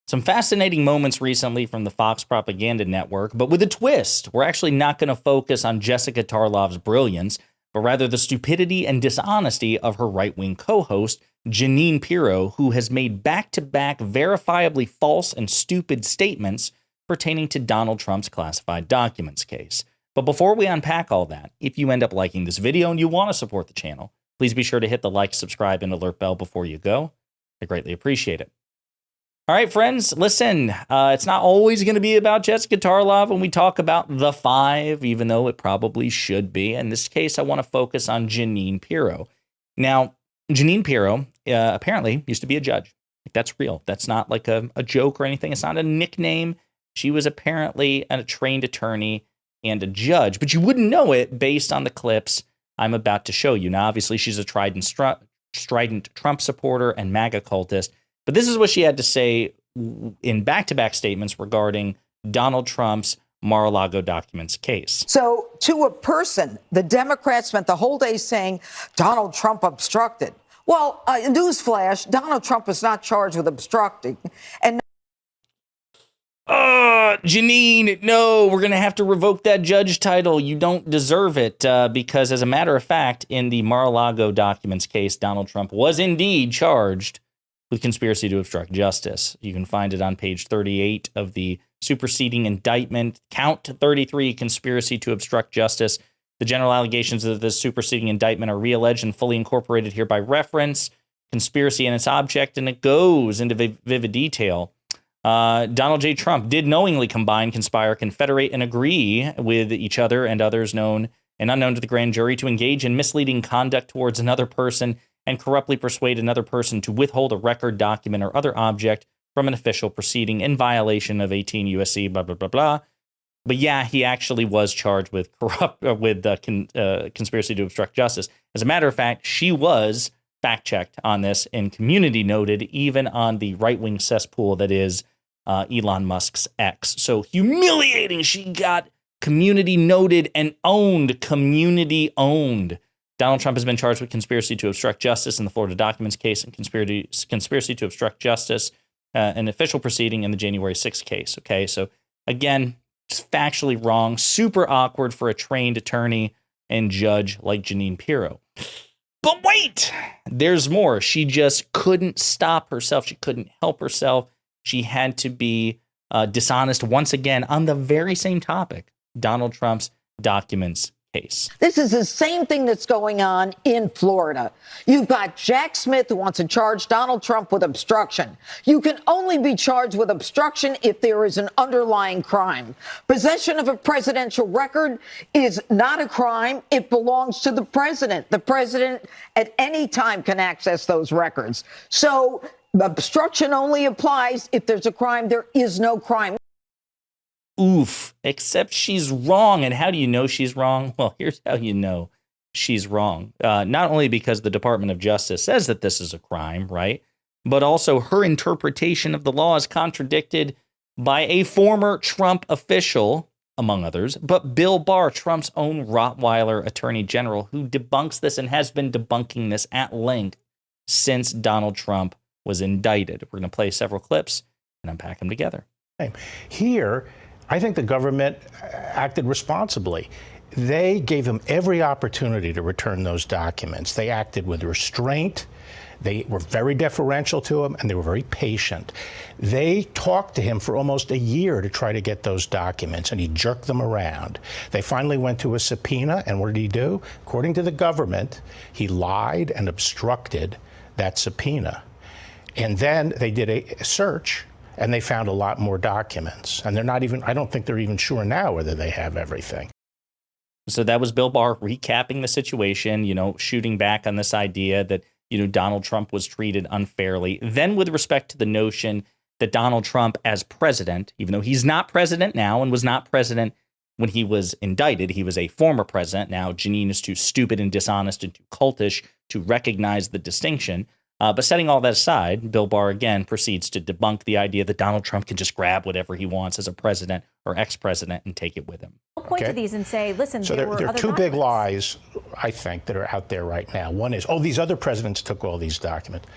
Some fascinating moments recently from the Fox propaganda network, but with a twist. We're actually not going to focus on Jessica Tarlov's brilliance, but rather the stupidity and dishonesty of her right-wing co-host, Jeanine Pirro, who has made back-to-back verifiably false and stupid statements pertaining to Donald Trump's classified documents case. But before we unpack all that, if you end up liking this video and you want to support the channel, please be sure to hit the like, subscribe, and alert bell before you go. I greatly appreciate it. All right, friends, listen, it's not always going to be about Jessica Tarlov when we talk about the five, even though it probably should be. In this case, I want to focus on Jeanine Pirro. Now, Jeanine Pirro apparently used to be a judge. Like, that's real. That's not like a joke or anything. It's not a nickname. She was apparently a trained attorney and a judge, but you wouldn't know it based on the clips I'm about to show you. Now, obviously, she's a strident Trump supporter and MAGA cultist. But this is what she had to say in back-to-back statements regarding Donald Trump's Mar-a-Lago documents case. So to a person, the Democrats spent the whole day saying Donald Trump obstructed. Well, newsflash, Donald Trump was not charged with obstructing. And Jeanine, no, we're going to have to revoke that judge title. You don't deserve it because, as a matter of fact, in the Mar-a-Lago documents case, Donald Trump was indeed charged with conspiracy to obstruct justice. You can find it on page 38 of the superseding indictment. Count 33, conspiracy to obstruct justice. The general allegations of the superseding indictment are re-alleged and fully incorporated here by reference. Conspiracy and its object, and it goes into vivid detail. Donald J. Trump did knowingly combine, conspire, confederate, and agree with each other and others known and unknown to the grand jury to engage in misleading conduct towards another person and corruptly persuade another person to withhold a record, document, or other object from an official proceeding in violation of 18 U.S.C. blah, blah, blah, blah. But yeah, he actually was charged with conspiracy to obstruct justice. As a matter of fact, she was fact-checked on this and community noted, even on the right-wing cesspool that is Elon Musk's X. So humiliating. She got community noted and owned, community owned. Donald Trump has been charged with conspiracy to obstruct justice in the Florida documents case and conspiracy to obstruct justice, an official proceeding in the January 6th case. Okay, so again, just factually wrong, super awkward for a trained attorney and judge like Jeanine Pirro. But wait, there's more. She just couldn't stop herself. She couldn't help herself. She had to be dishonest once again on the very same topic, Donald Trump's documents case. this is the same thing that's going on in Florida. You've got Jack Smith who wants to charge Donald Trump with obstruction. You can only be charged with obstruction if there is an underlying crime. Possession of a presidential record is not a crime. It belongs to the president. The president at any time can access those records. So obstruction only applies if there's a crime. There is no crime. Oof, except she's wrong. And how do you know she's wrong? Well, here's how you know she's wrong. Not only because the Department of Justice says that this is a crime, right? But also her interpretation of the law is contradicted by a former Trump official, among others, but Bill Barr, Trump's own Rottweiler attorney general, who debunks this and has been debunking this at length since Donald Trump was indicted. We're going to play several clips and unpack them together. Here, I think the government acted responsibly. They gave him every opportunity to return those documents. They acted with restraint. They were very deferential to him, and they were very patient. They talked to him for almost a year to try to get those documents, and he jerked them around. They finally went to a subpoena, and what did he do? According to the government, he lied and obstructed that subpoena. And then they did a search, and they found a lot more documents. And they're not even, I don't think they're even sure now whether they have everything. So that was Bill Barr recapping the situation, shooting back on this idea that, Donald Trump was treated unfairly. Then with respect to the notion that Donald Trump as president, even though he's not president now and was not president when he was indicted, he was a former president. Now, Jeanine is too stupid and dishonest and too cultish to recognize the distinction. But setting all that aside, Bill Barr again proceeds to debunk the idea that Donald Trump can just grab whatever he wants as a president or ex-president and take it with him. I'll point to these and say, listen, so there are two big lies, I think, that are out there right now. One is, these other presidents took all these documents.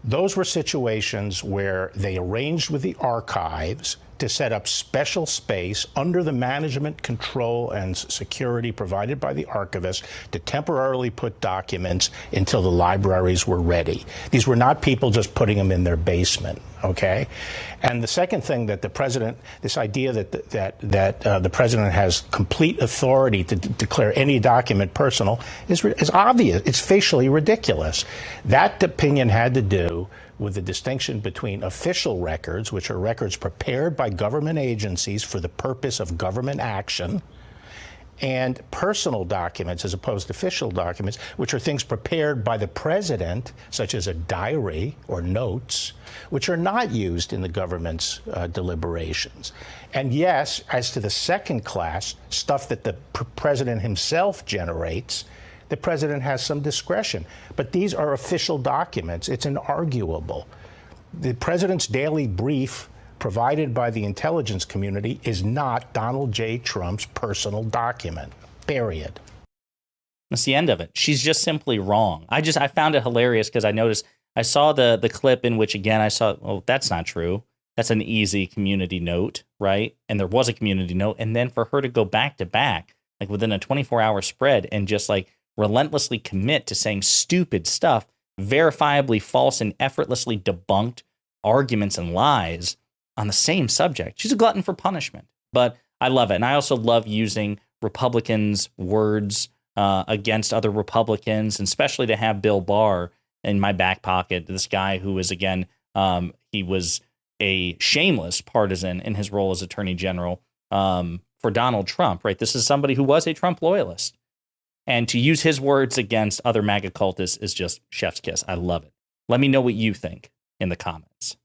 Those were situations where they arranged with the archives to set up special space under the management, control, and security provided by the archivist to temporarily put documents until the libraries were ready. These were not people just putting them in their basement, okay? And the second thing that the president, this idea that the president has complete authority to declare any document personal is obvious. It's facially ridiculous. That opinion had to do with the distinction between official records, which are records prepared by government agencies for the purpose of government action, and personal documents as opposed to official documents, which are things prepared by the president, such as a diary or notes, which are not used in the government's deliberations. And yes, as to the second class, stuff that the president himself generates, the president has some discretion. But these are official documents. It's inarguable. The president's daily brief provided by the intelligence community is not Donald J. Trump's personal document, period. That's the end of it. She's just simply wrong. I found it hilarious because I saw the clip in which, again, I saw, oh, that's not true. That's an easy community note, right? And there was a community note. And then for her to go back to back, like within a 24-hour spread, and just like relentlessly commit to saying stupid stuff, verifiably false and effortlessly debunked arguments and lies on the same subject. She's a glutton for punishment, but I love it. And I also love using Republicans' words against other Republicans, and especially to have Bill Barr in my back pocket, this guy who is, again, he was a shameless partisan in his role as Attorney General for Donald Trump, right? This is somebody who was a Trump loyalist. And to use his words against other MAGA cultists is just chef's kiss. I love it. Let me know what you think in the comments.